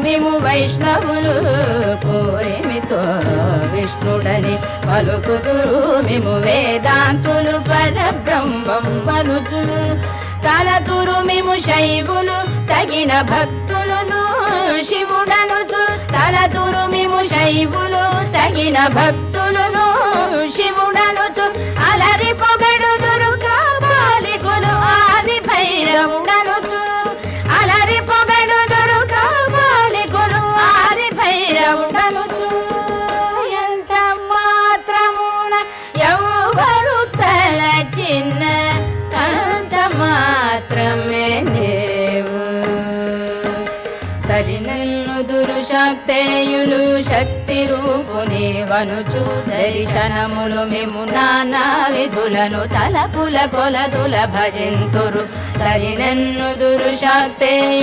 మిము వైష్ణవులు కోరిమితో విష్ణుడని పలుకుదురు మిము వేదాంతులు పరబ్రహ్మం వనుచు తలతురు మిము శైవులు తగిన భక్తులను శివుడనుచు తలతురు మిము శైవులు తగిన భక్తులను శివుడనుచు అలరి పొగడుదురు కాపాలికులు ఆది భైరవుడనుచు అలరి పొగడుదురు కాపాలికులు ఆది భైరవుడనుచు ఎంత మాత్రమున ఎవరు తలచిన అంత మాత్రమే నీవు సరినన్నుదురు శక్తేయులు శక్తి రూపుని వనుచు దర్శనములు మిము నానా విధులను తలపుల కొలదుల భజింతురు సరినన్నుదురు శక్తేయు